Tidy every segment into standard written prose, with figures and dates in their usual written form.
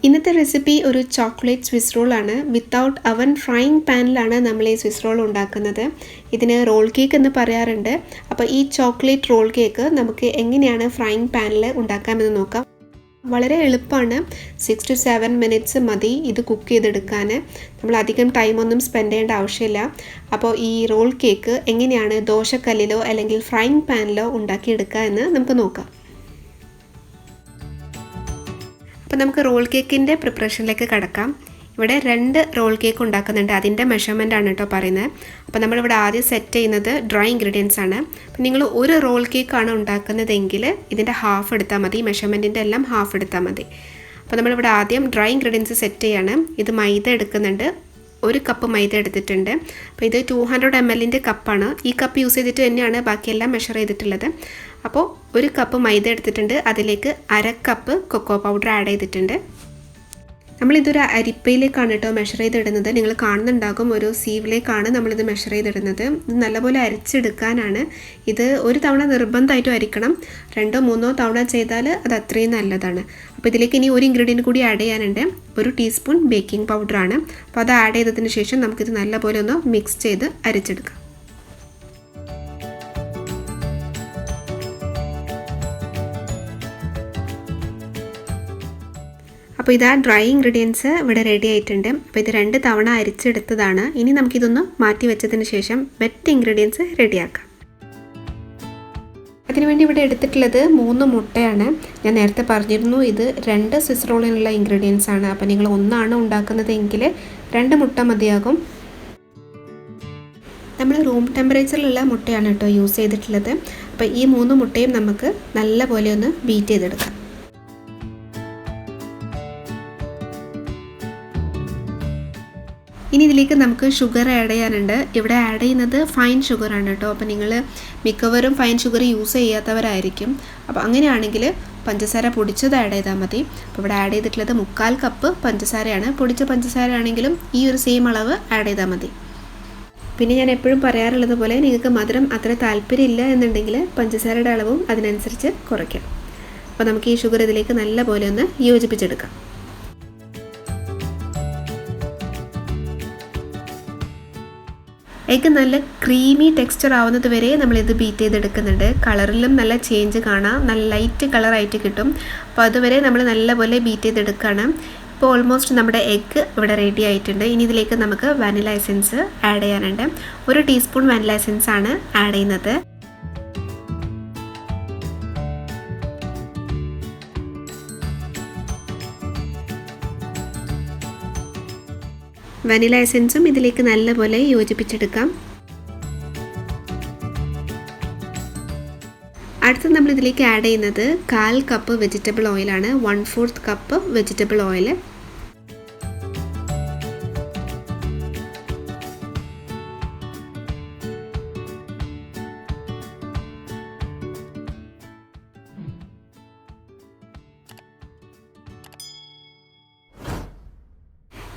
ഇന്നത്തെ റെസിപ്പി ഒരു chocolate Swiss റോളാണ്. വിത്തൗട്ട് അവൻ ഫ്രൈയിങ് പാനിലാണ് നമ്മൾ ഈ സ്വിസ് റോൾ ഉണ്ടാക്കുന്നത്. ഇതിന് റോൾ കേക്ക് എന്ന് പറയാറുണ്ട്. അപ്പോൾ ഈ ചോക്ലേറ്റ് റോൾ കേക്ക് നമുക്ക് എങ്ങനെയാണ് ഫ്രൈയിങ് പാനിൽ ഉണ്ടാക്കാമെന്ന് നോക്കാം. വളരെ എളുപ്പമാണ്. 6 to 7 മിനിറ്റ്സ് മതി ഇത് കുക്ക് ചെയ്തെടുക്കാൻ. നമ്മൾ അധികം ടൈമൊന്നും സ്പെൻഡ് ചെയ്യേണ്ട ആവശ്യമില്ല. അപ്പോൾ ഈ റോൾ കേക്ക് എങ്ങനെയാണ് ദോശക്കല്ലിലോ അല്ലെങ്കിൽ ഫ്രൈയിങ് പാനിലോ ഉണ്ടാക്കിയെടുക്കുക എന്ന് നമുക്ക് നോക്കാം. അപ്പോൾ നമുക്ക് റോൾ കേക്കിൻ്റെ പ്രിപ്പറേഷനിലേക്ക് കടക്കാം. ഇവിടെ 2 റോൾ കേക്ക് ഉണ്ടാക്കുന്നുണ്ട്. അതിൻ്റെ മെഷർമെൻ്റ് ആണ് കേട്ടോ പറയുന്നത്. അപ്പോൾ നമ്മളിവിടെ ആദ്യം സെറ്റ് ചെയ്യുന്നത് ഡ്രൈ ഇൻഗ്രീഡിയൻസ് ആണ്. അപ്പോൾ നിങ്ങൾ ഒരു റോൾ കേക്കാണ് ഉണ്ടാക്കുന്നതെങ്കിൽ ഇതിൻ്റെ ഹാഫ് എടുത്താൽ മതി. മെഷർമെൻറ്റിൻ്റെ എല്ലാം ഹാഫ് എടുത്താൽ മതി. അപ്പോൾ നമ്മളിവിടെ ആദ്യം ഡ്രൈ ഇൻഗ്രീഡിയൻസ് സെറ്റ് ചെയ്യാണ്. ഇത് മൈദ എടുക്കുന്നുണ്ട്. 1 കപ്പ് മൈദ എടുത്തിട്ടുണ്ട്. അപ്പോൾ ഇത് 200 ml കപ്പാണ്. ഈ കപ്പ് യൂസ് ചെയ്തിട്ട് തന്നെയാണ് ബാക്കിയെല്ലാം മെഷർ ചെയ്തിട്ടുള്ളത്. അപ്പോൾ 1 കപ്പ് മൈദ എടുത്തിട്ടുണ്ട്. അതിലേക്ക് 1/2 കപ്പ് കൊക്കോ പൗഡർ ആഡ് ചെയ്തിട്ടുണ്ട്. നമ്മളിതൊരു അരിപ്പയിലേക്കാണ് കേട്ടോ മെഷർ ചെയ്തിടുന്നത്. നിങ്ങൾ കാണുന്നുണ്ടാകും ഒരു സീവിലേക്കാണ് നമ്മളിത് മെഷർ ചെയ്തിടുന്നത്. ഇത് നല്ലപോലെ അരിച്ചെടുക്കാനാണ്. ഇത് ഒരു തവണ നിർബന്ധമായിട്ടും അരിക്കണം. 2 3 തവണ ചെയ്താൽ അത് അത്രയും നല്ലതാണ്. അപ്പോൾ ഇതിലേക്ക് ഇനി ഒരു ഇൻഗ്രീഡിയൻറ്റ് കൂടി ആഡ് ചെയ്യാനുണ്ട്. 1 ടീസ്പൂൺ ബേക്കിംഗ് പൗഡറാണ്. അപ്പോൾ അത് ആഡ് ചെയ്തതിന് ശേഷം നമുക്കിത് നല്ലപോലെ ഒന്ന് മിക്സ് ചെയ്ത് അരിച്ചെടുക്കാം. അപ്പോൾ ഇതാ ഡ്രൈ ഇൻഗ്രീഡിയൻസ് ഇവിടെ റെഡി ആയിട്ടുണ്ട്. അപ്പോൾ ഇത് 2 തവണ അരിച്ചെടുത്തതാണ്. ഇനി നമുക്കിതൊന്ന് മാറ്റി വെച്ചതിന് ശേഷം വെറ്റ് ഇൻഗ്രീഡിയൻസ് റെഡിയാക്കാം. അതിനുവേണ്ടി ഇവിടെ എടുത്തിട്ടുള്ളത് 3 മുട്ടയാണ്. ഞാൻ നേരത്തെ പറഞ്ഞിരുന്നു ഇത് 2 സ്വിസ് റോളിനുള്ള ഇൻഗ്രീഡിയൻസ് ആണ്. അപ്പോൾ നിങ്ങൾ ഒന്നാണ് ഉണ്ടാക്കുന്നതെങ്കിൽ 2 മുട്ട മതിയാകും. നമ്മൾ റൂം ടെമ്പറേച്ചറിലുള്ള മുട്ടയാണ് കേട്ടോ യൂസ് ചെയ്തിട്ടുള്ളത്. അപ്പോൾ ഈ 3 മുട്ടയും നമുക്ക് നല്ലപോലെ ഒന്ന് ബീറ്റ് ചെയ്തെടുക്കാം. ഇനി ഇതിലേക്ക് നമുക്ക് ഷുഗർ ആഡ് ചെയ്യാനുണ്ട്. ഇവിടെ ആഡ് ചെയ്യുന്നത് ഫൈൻ ഷുഗറാണ് കേട്ടോ. അപ്പോൾ നിങ്ങൾ മിക്കവരും ഫൈൻ ഷുഗർ യൂസ് ചെയ്യാത്തവരായിരിക്കും. അപ്പോൾ അങ്ങനെയാണെങ്കിൽ പഞ്ചസാര പൊടിച്ചത് ആഡ് ചെയ്താൽ മതി. അപ്പോൾ ഇവിടെ ആഡ് ചെയ്തിട്ടുള്ളത് 3/4 കപ്പ് പഞ്ചസാരയാണ്. പൊടിച്ച പഞ്ചസാര ആണെങ്കിലും ഈ ഒരു സെയിം അളവ് ആഡ് ചെയ്താൽ മതി. പിന്നെ ഞാൻ എപ്പോഴും പറയാറുള്ളത് പോലെ നിങ്ങൾക്ക് മധുരം അത്ര താല്പര്യമില്ല എന്നുണ്ടെങ്കിൽ പഞ്ചസാരയുടെ അളവും അതിനനുസരിച്ച് കുറയ്ക്കാം. അപ്പോൾ നമുക്ക് ഈ ഷുഗർ ഇതിലേക്ക് നല്ലപോലെ ഒന്ന് യോജിപ്പിച്ചെടുക്കാം. എഗ്ഗ് നല്ല ക്രീമി ടെക്സ്ചർ ആവുന്നത് വരെ നമ്മളിത് ബീറ്റ് ചെയ്തെടുക്കുന്നുണ്ട്. കളറിലും നല്ല ചേഞ്ച് കാണാം. നല്ല ലൈറ്റ് കളറായിട്ട് കിട്ടും. അപ്പോൾ അതുവരെ നമ്മൾ നല്ലപോലെ ബീറ്റ് ചെയ്തെടുക്കുകയാണ്. ഇപ്പോൾ ഓൾമോസ്റ്റ് നമ്മുടെ എഗ്ഗ് ഇവിടെ റെഡി ആയിട്ടുണ്ട്. ഇനി ഇതിലേക്ക് നമുക്ക് വാനില എസൻസ് ആഡ് ചെയ്യാനുണ്ട്. 1 ടീസ്പൂൺ വാനില എസൻസ് ആണ് ആഡ് ചെയ്യുന്നത്. വാനില എസൻസും ഇതിലേക്ക് നല്ലപോലെ യോജിപ്പിച്ചെടുക്കാം. അടുത്ത് നമ്മൾ ഇതിലേക്ക് ആഡ് ചെയ്യുന്നത് 1/4 കപ്പ് വെജിറ്റബിൾ ഓയിലാണ്. 1/4 കപ്പ് വെജിറ്റബിൾ ഓയിൽ.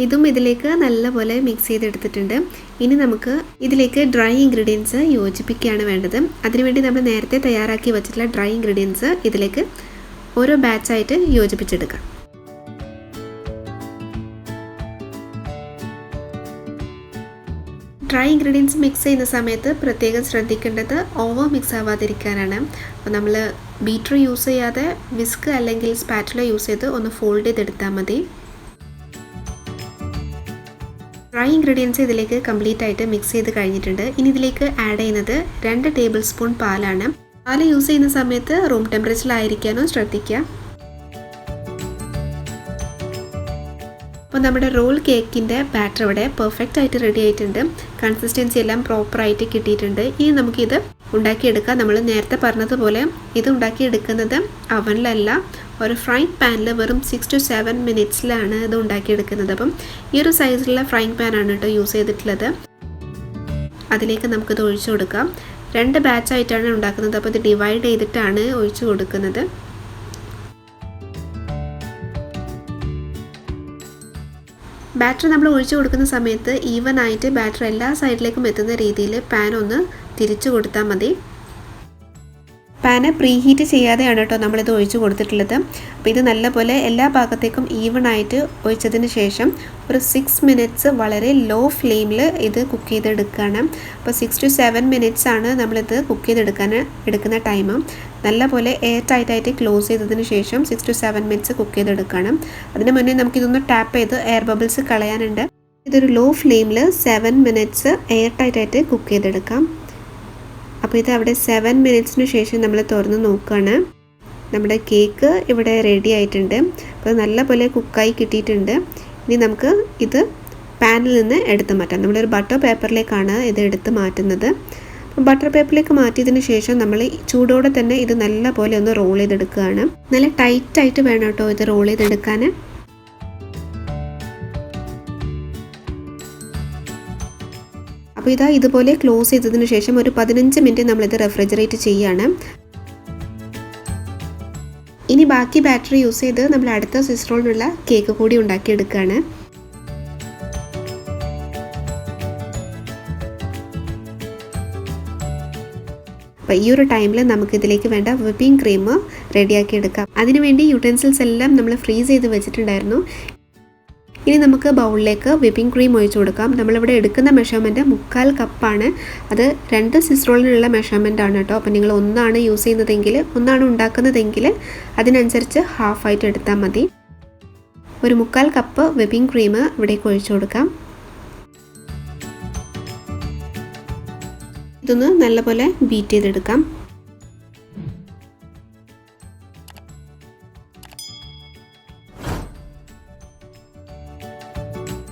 ഇതും ഇതിലേക്ക് നല്ലപോലെ മിക്സ് ചെയ്തെടുത്തിട്ടുണ്ട്. ഇനി നമുക്ക് ഇതിലേക്ക് ഡ്രൈ ഇൻഗ്രീഡിയൻസ് യോജിപ്പിക്കുകയാണ് വേണ്ടത്. അതിനുവേണ്ടി നമ്മൾ നേരത്തെ തയ്യാറാക്കി വെച്ചിട്ടുള്ള ഡ്രൈ ഇൻഗ്രീഡിയൻസ് ഇതിലേക്ക് ഓരോ ബാച്ചായിട്ട് യോജിപ്പിച്ചെടുക്കാം. ഡ്രൈ ഇൻഗ്രീഡിയൻസ് മിക്സ് ചെയ്യുന്ന സമയത്ത് പ്രത്യേകം ശ്രദ്ധിക്കേണ്ടത് ഓവർ മിക്സ് ആവാതിരിക്കാനാണ്. അപ്പോൾ നമ്മൾ ബീറ്റർ യൂസ് ചെയ്യാതെ വിസ്ക് അല്ലെങ്കിൽ സ്പാറ്റുല യൂസ് ചെയ്ത് ഒന്ന് ഫോൾഡ് ചെയ്തെടുത്താൽ മതി. ഡ്രൈ ഇൻഗ്രീഡിയൻസ് ഇതിലേക്ക് കംപ്ലീറ്റ് ആയിട്ട് മിക്സ് ചെയ്ത് കഴിഞ്ഞിട്ടുണ്ട്. ഇനി ഇതിലേക്ക് ആഡ് ചെയ്യുന്നത് 2 ടേബിൾ സ്പൂൺ പാലാണ്. പാൽ യൂസ് ചെയ്യുന്ന സമയത്ത് റൂം ടെമ്പറേച്ചറിലായിരിക്കാനോ ശ്രദ്ധിക്കുക. അപ്പോൾ നമ്മുടെ റോൾ കേക്കിൻ്റെ ബാറ്റർ ഇവിടെ പെർഫെക്റ്റ് ആയിട്ട് റെഡി ആയിട്ടുണ്ട്. കൺസിസ്റ്റൻസി എല്ലാം പ്രോപ്പറായിട്ട് കിട്ടിയിട്ടുണ്ട്. ഇനി നമുക്കിത് ഉണ്ടാക്കിയെടുക്കാം. നമ്മൾ നേരത്തെ പറഞ്ഞതുപോലെ ഇത് ഉണ്ടാക്കിയെടുക്കുന്നത് അവനിലല്ല, ഒരു ഫ്രൈങ് പാനിൽ വെറും 6 to 7 മിനിറ്റ്സിലാണ് ഇത് ഉണ്ടാക്കിയെടുക്കുന്നത്. അപ്പം ഈ ഒരു സൈസിലുള്ള ഫ്രൈങ് പാനാണ് കേട്ടോ യൂസ് ചെയ്തിട്ടുള്ളത്. അതിലേക്ക് നമുക്കിത് ഒഴിച്ചു കൊടുക്കാം. 2 ബാച്ചായിട്ടാണ് ഉണ്ടാക്കുന്നത്. അപ്പോൾ ഇത് ഡിവൈഡ് ചെയ്തിട്ടാണ് ഒഴിച്ചു കൊടുക്കുന്നത്. ബാറ്റർ നമ്മൾ ഒഴിച്ചു കൊടുക്കുന്ന സമയത്ത് ഈവൻ ആയിട്ട് ബാറ്റർ എല്ലാ സൈഡിലേക്കും എത്തുന്ന രീതിയിൽ പാൻ ഒന്ന് തിരിച്ചു കൊടുത്താൽ മതി. പാന് പ്രീ ഹീറ്റ് ചെയ്യാതെയാണ് കേട്ടോ നമ്മളിത് ഒഴിച്ച് കൊടുത്തിട്ടുള്ളത്. അപ്പോൾ ഇത് നല്ലപോലെ എല്ലാ ഭാഗത്തേക്കും ഈവൺ ആയിട്ട് ഒഴിച്ചതിന് ശേഷം ഒരു 6 മിനിറ്റ്സ് വളരെ ലോ ഫ്ലെയിമിൽ ഇത് കുക്ക് ചെയ്തെടുക്കുകയാണ്. അപ്പോൾ 6 to 7 മിനിറ്റ്സ് ആണ് നമ്മളിത് കുക്ക് ചെയ്തെടുക്കാൻ എടുക്കുന്ന ടൈം. നല്ലപോലെ എയർ ടൈറ്റായിട്ട് ക്ലോസ് ചെയ്തതിന് ശേഷം 6 to 7 മിനിറ്റ്സ് കുക്ക് ചെയ്തെടുക്കുകയാണ്. അതിന് മുന്നേ നമുക്കിതൊന്ന് ടാപ്പ് ചെയ്ത് എയർ ബബിൾസ് കളയാനുണ്ട്. ഇതൊരു ലോ ഫ്ലെയിമിൽ 7 മിനിറ്റ്സ് എയർ ടൈറ്റായിട്ട് കുക്ക് ചെയ്തെടുക്കാം. അപ്പോൾ ഇത് അവിടെ 7 മിനിറ്റ്സിന് ശേഷം നമ്മൾ തുറന്ന് നോക്കുകയാണ്. നമ്മുടെ കേക്ക് ഇവിടെ റെഡി ആയിട്ടുണ്ട്. അപ്പോൾ നല്ലപോലെ കുക്കായി കിട്ടിയിട്ടുണ്ട്. ഇനി നമുക്ക് ഇത് പാനിൽ നിന്ന് എടുത്ത് മാറ്റാം. നമ്മളൊരു ബട്ടർ പേപ്പറിലേക്കാണ് ഇത് എടുത്ത് മാറ്റുന്നത്. അപ്പോൾ ബട്ടർ പേപ്പറിലേക്ക് മാറ്റിയതിന് ശേഷം നമ്മൾ ചൂടോടെ തന്നെ ഇത് നല്ലപോലെ ഒന്ന് റോൾ ചെയ്തെടുക്കുകയാണ്. നല്ല ടൈറ്റായിട്ട് വേണം കേട്ടോ ഇത് റോൾ ചെയ്തെടുക്കാൻ. അപ്പോൾ ഇതാ ഇതുപോലെ ക്ലോസ് ചെയ്തതിന് ശേഷം ഒരു 15 മിനിറ്റ് നമ്മളിത് റെഫ്രിജറേറ്റ് ചെയ്യുകയാണ്. ഇനി ബാക്കി ബാറ്ററി യൂസ് ചെയ്ത് നമ്മൾ അടുത്ത സ്വിസ് റോളിനുള്ള കേക്ക് കൂടി ഉണ്ടാക്കിയെടുക്കുകയാണ്. അപ്പോൾ ഈ ഒരു ടൈമിൽ നമുക്കിതിലേക്ക് വേണ്ട വിപ്പിംഗ് ക്രീം റെഡിയാക്കി എടുക്കാം. അതിനുവേണ്ടി യൂട്ടൻസിൽസ് എല്ലാം നമ്മൾ ഫ്രീസ് ചെയ്ത് വെച്ചിട്ടുണ്ടായിരുന്നു. ഇനി നമുക്ക് ബൗളിലേക്ക് വിപ്പിംഗ് ക്രീം ഒഴിച്ചു കൊടുക്കാം. നമ്മളിവിടെ എടുക്കുന്ന മെഷർമെൻറ്റ് 3/4 കപ്പാണ്. അത് 2 സ്വിസ് റോളിനുള്ള മെഷർമെൻ്റ് ആണ് കേട്ടോ. അപ്പോൾ നിങ്ങൾ ഒന്നാണ് യൂസ് ചെയ്യുന്നതെങ്കിൽ, ഒന്നാണ് ഉണ്ടാക്കുന്നതെങ്കിൽ അതിനനുസരിച്ച് ഹാഫായിട്ട് എടുത്താൽ മതി. ഒരു 3/4 കപ്പ് വിപ്പിംഗ് ക്രീം ഇവിടേക്ക് ഒഴിച്ചു കൊടുക്കാം. ഇതൊന്ന് നല്ലപോലെ ബീറ്റ് ചെയ്തെടുക്കാം.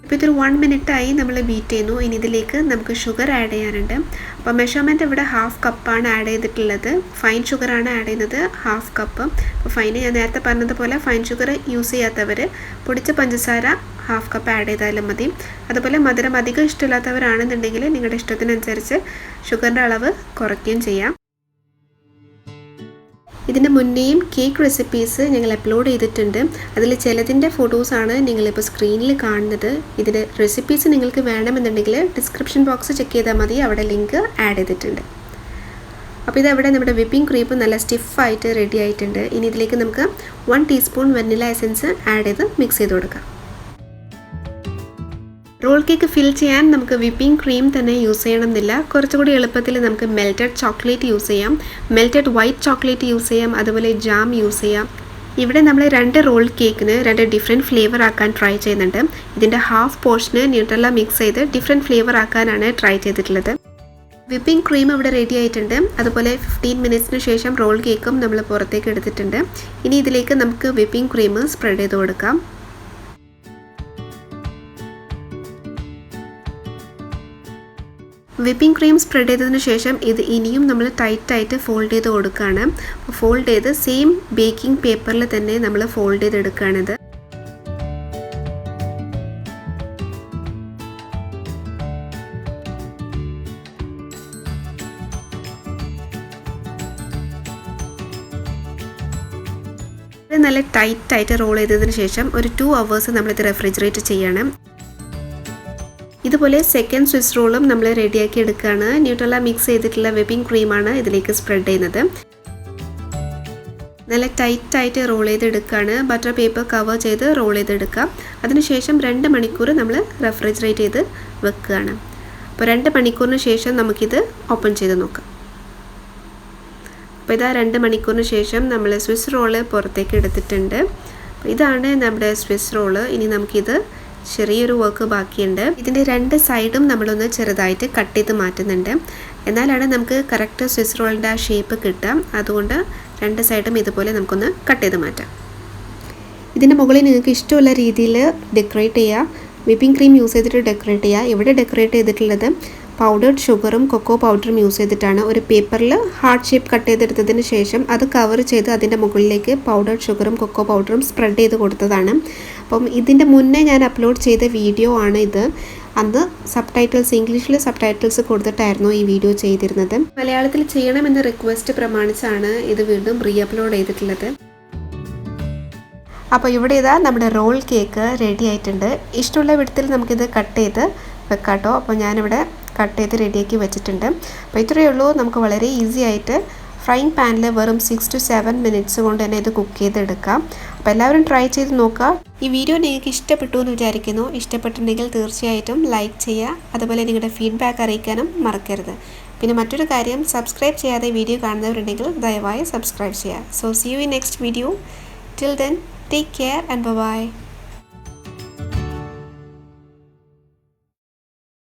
അപ്പോൾ ഇതൊരു 1 മിനിറ്റായി നമ്മൾ ബീറ്റ് ചെയ്യുന്നു. ഇനി ഇതിലേക്ക് നമുക്ക് ഷുഗർ ആഡ് ചെയ്യാനുണ്ട്. അപ്പോൾ മെഷർമെൻറ്റ് ഇവിടെ 1/2 കപ്പാണ് ആഡ് ചെയ്തിട്ടുള്ളത്. ഫൈൻ ഷുഗറാണ് ആഡ് ചെയ്യുന്നത് 1/2 കപ്പ്. അപ്പോൾ ഫൈന് ഞാൻ നേരത്തെ പറഞ്ഞതുപോലെ ഫൈൻ ഷുഗർ യൂസ് ചെയ്യാത്തവർ പൊടിച്ച പഞ്ചസാര 1/2 കപ്പ് ആഡ് ചെയ്താലും മതി. അതുപോലെ മധുരം അധികം ഇഷ്ടമില്ലാത്തവരാണെന്നുണ്ടെങ്കിൽ നിങ്ങളുടെ ഇഷ്ടത്തിനനുസരിച്ച് ഷുഗറിൻ്റെ അളവ് കുറയ്ക്കുകയും ചെയ്യാം. ഇതിൻ്റെ മുന്നേയും കേക്ക് റെസിപ്പീസ് ഞങ്ങൾ അപ്ലോഡ് ചെയ്തിട്ടുണ്ട്. അതിൽ ചിലതിൻ്റെ ഫോട്ടോസാണ് നിങ്ങളിപ്പോൾ സ്ക്രീനിൽ കാണുന്നത്. ഇതിൻ്റെ റെസിപ്പീസ് നിങ്ങൾക്ക് വേണമെന്നുണ്ടെങ്കിൽ ഡിസ്ക്രിപ്ഷൻ ബോക്സ് ചെക്ക് ചെയ്താൽ മതി, അവിടെ ലിങ്ക് ആഡ് ചെയ്തിട്ടുണ്ട്. അപ്പോൾ ഇതവിടെ നമ്മുടെ വിപ്പിംഗ് ക്രീം നല്ല സ്റ്റിഫായിട്ട് റെഡി ആയിട്ടുണ്ട്. ഇനി ഇതിലേക്ക് നമുക്ക് 1 ടീസ്പൂൺ വെനില എസൻസ് ആഡ് ചെയ്ത് മിക്സ് ചെയ്ത് കൊടുക്കാം. റോൾ കേക്ക് ഫിൽ ചെയ്യാൻ നമുക്ക് വിപ്പിംഗ് ക്രീം തന്നെ യൂസ് ചെയ്യണമെന്നില്ല. കുറച്ചുകൂടി എളുപ്പത്തിൽ നമുക്ക് മെൽറ്റഡ് ചോക്ലേറ്റ് യൂസ് ചെയ്യാം, മെൽറ്റഡ് വൈറ്റ് ചോക്ലേറ്റ് യൂസ് ചെയ്യാം, അതുപോലെ ജാം യൂസ് ചെയ്യാം. ഇവിടെ നമ്മൾ 2 റോൾ കേക്കിന് 2 ഡിഫറെൻറ്റ് ഫ്ലേവർ ആക്കാൻ ട്രൈ ചെയ്യുന്നുണ്ട്. ഇതിൻ്റെ ഹാഫ് പോർഷന് ന്യൂട്രല്ല മിക്സ് ചെയ്ത് ഡിഫറെൻറ്റ് ഫ്ലേവർ ആക്കാനാണ് ട്രൈ ചെയ്തിട്ടുള്ളത്. വിപ്പിംഗ് ക്രീം ഇവിടെ റെഡി ആയിട്ടുണ്ട്. അതുപോലെ 15 മിനിറ്റ്സിന് ശേഷം റോൾ കേക്കും നമ്മൾ പുറത്തേക്ക് എടുത്തിട്ടുണ്ട്. ഇനി ഇതിലേക്ക് നമുക്ക് വിപ്പിംഗ് ക്രീം സ്പ്രെഡ് ചെയ്ത് കൊടുക്കാം. വിപ്പിംഗ് ക്രീം സ്പ്രെഡ് ചെയ്തതിന് ശേഷം ഇത് ഇനിയും നമ്മൾ ടൈറ്റായിട്ട് ഫോൾഡ് ചെയ്ത് കൊടുക്കുകയാണ്. അപ്പോൾ ഫോൾഡ് ചെയ്ത് സെയിം ബേക്കിംഗ് പേപ്പറിൽ തന്നെ നമ്മൾ ഫോൾഡ് ചെയ്തെടുക്കുകയാണിത്. നല്ല ടൈറ്റായിട്ട് റോൾ ചെയ്തതിന് ശേഷം ഒരു 2 hours നമ്മളിത് റെഫ്രിജറേറ്റ് ചെയ്യണം. ഇതുപോലെ സെക്കൻഡ് സ്വിസ് റോളും നമ്മൾ റെഡിയാക്കി എടുക്കുകയാണ്. ന്യൂട്രല്ല മിക്സ് ചെയ്തിട്ടുള്ള വിപ്പിംഗ് ക്രീമാണ് ഇതിലേക്ക് സ്പ്രെഡ് ചെയ്യുന്നത്. നല്ല ടൈറ്റായിട്ട് റോൾ ചെയ്തെടുക്കുകയാണ്. ബട്ടർ പേപ്പർ കവർ ചെയ്ത് റോൾ ചെയ്തെടുക്കാം. അതിനുശേഷം 2 മണിക്കൂർ നമ്മൾ റെഫ്രിജറേറ്റ് ചെയ്ത് വെക്കുകയാണ്. അപ്പോൾ 2 മണിക്കൂറിന് ശേഷം നമുക്കിത് ഓപ്പൺ ചെയ്ത് നോക്കാം. അപ്പോൾ ഇതാ 2 മണിക്കൂറിന് ശേഷം നമ്മൾ സ്വിസ് റോള് പുറത്തേക്ക് എടുത്തിട്ടുണ്ട്. അപ്പോൾ ഇതാണ് നമ്മുടെ സ്വിസ് റോള്. ഇനി നമുക്കിത് ചെറിയൊരു വർക്ക് ബാക്കിയുണ്ട്. ഇതിൻ്റെ 2 സൈഡും നമ്മളൊന്ന് ചെറുതായിട്ട് കട്ട് ചെയ്ത് മാറ്റുന്നുണ്ട്. എന്നാലാണ് നമുക്ക് കറക്റ്റ് സ്വിസ് റോളിൻ്റെ ആ ഷേപ്പ് കിട്ടുക. അതുകൊണ്ട് 2 സൈഡും ഇതുപോലെ നമുക്കൊന്ന് കട്ട് ചെയ്ത് മാറ്റാം. ഇതിൻ്റെ മുകളിൽ നിങ്ങൾക്ക് ഇഷ്ടമുള്ള രീതിയിൽ ഡെക്കറേറ്റ് ചെയ്യുക. വിപ്പിംഗ് ക്രീം യൂസ് ചെയ്തിട്ട് ഡെക്കറേറ്റ് ചെയ്യുക. ഇവിടെ ഡെക്കറേറ്റ് ചെയ്തിട്ടുള്ളത് പൗഡേർഡ് ഷുഗറും കൊക്കോ പൗഡറും യൂസ് ചെയ്തിട്ടാണ്. ഒരു പേപ്പറിൽ ഹാർട്ട് ഷേപ്പ് കട്ട് ചെയ്തെടുത്തതിന് ശേഷം അത് കവർ ചെയ്ത് അതിൻ്റെ മുകളിലേക്ക് പൗഡേർഡ് ഷുഗറും കൊക്കോ പൗഡറും സ്പ്രെഡ് ചെയ്ത് കൊടുത്തതാണ്. അപ്പം ഇതിൻ്റെ മുന്നേ ഞാൻ അപ്ലോഡ് ചെയ്ത വീഡിയോ ആണ് ഇത്. അന്ന് ഇംഗ്ലീഷിൽ സബ് ടൈറ്റിൽസ് കൊടുത്തിട്ടായിരുന്നു ഈ വീഡിയോ ചെയ്തിരുന്നത്. മലയാളത്തിൽ ചെയ്യണമെന്ന റിക്വസ്റ്റ് പ്രമാണിച്ചാണ് ഇത് വീണ്ടും റീ അപ്ലോഡ് ചെയ്തിട്ടുള്ളത്. അപ്പോൾ ഇവിടെ ഇതാ നമ്മുടെ റോൾ കേക്ക് റെഡി ആയിട്ടുണ്ട്. ഇഷ്ടമുള്ള വിധത്തിൽ നമുക്കിത് കട്ട് ചെയ്ത് വെക്കാം കേട്ടോ. അപ്പോൾ ഞാനിവിടെ കട്ട് ചെയ്ത് റെഡിയാക്കി വെച്ചിട്ടുണ്ട്. അപ്പോൾ ഇത്രയേ ഉള്ളൂ. നമുക്ക് വളരെ ഈസി ആയിട്ട് ഫ്രൈങ് പാനിൽ വെറും 6 to 7 മിനിറ്റ്സ് കൊണ്ട് തന്നെ ഇത് കുക്ക് ചെയ്തെടുക്കാം. അപ്പോൾ എല്ലാവരും ട്രൈ ചെയ്ത് നോക്കുക. ഈ വീഡിയോ നിങ്ങൾക്ക് ഇഷ്ടപ്പെട്ടു എന്ന് വിചാരിക്കുന്നു. ഇഷ്ടപ്പെട്ടിട്ടുണ്ടെങ്കിൽ തീർച്ചയായിട്ടും ലൈക്ക് ചെയ്യുക. അതുപോലെ നിങ്ങളുടെ ഫീഡ്ബാക്ക് അറിയിക്കാനും മറക്കരുത്. പിന്നെ മറ്റൊരു കാര്യം, സബ്സ്ക്രൈബ് ചെയ്യാതെ വീഡിയോ കാണുന്നവരുണ്ടെങ്കിൽ ദയവായി സബ്സ്ക്രൈബ് ചെയ്യുക. So see you in next video. Till then, take care and by.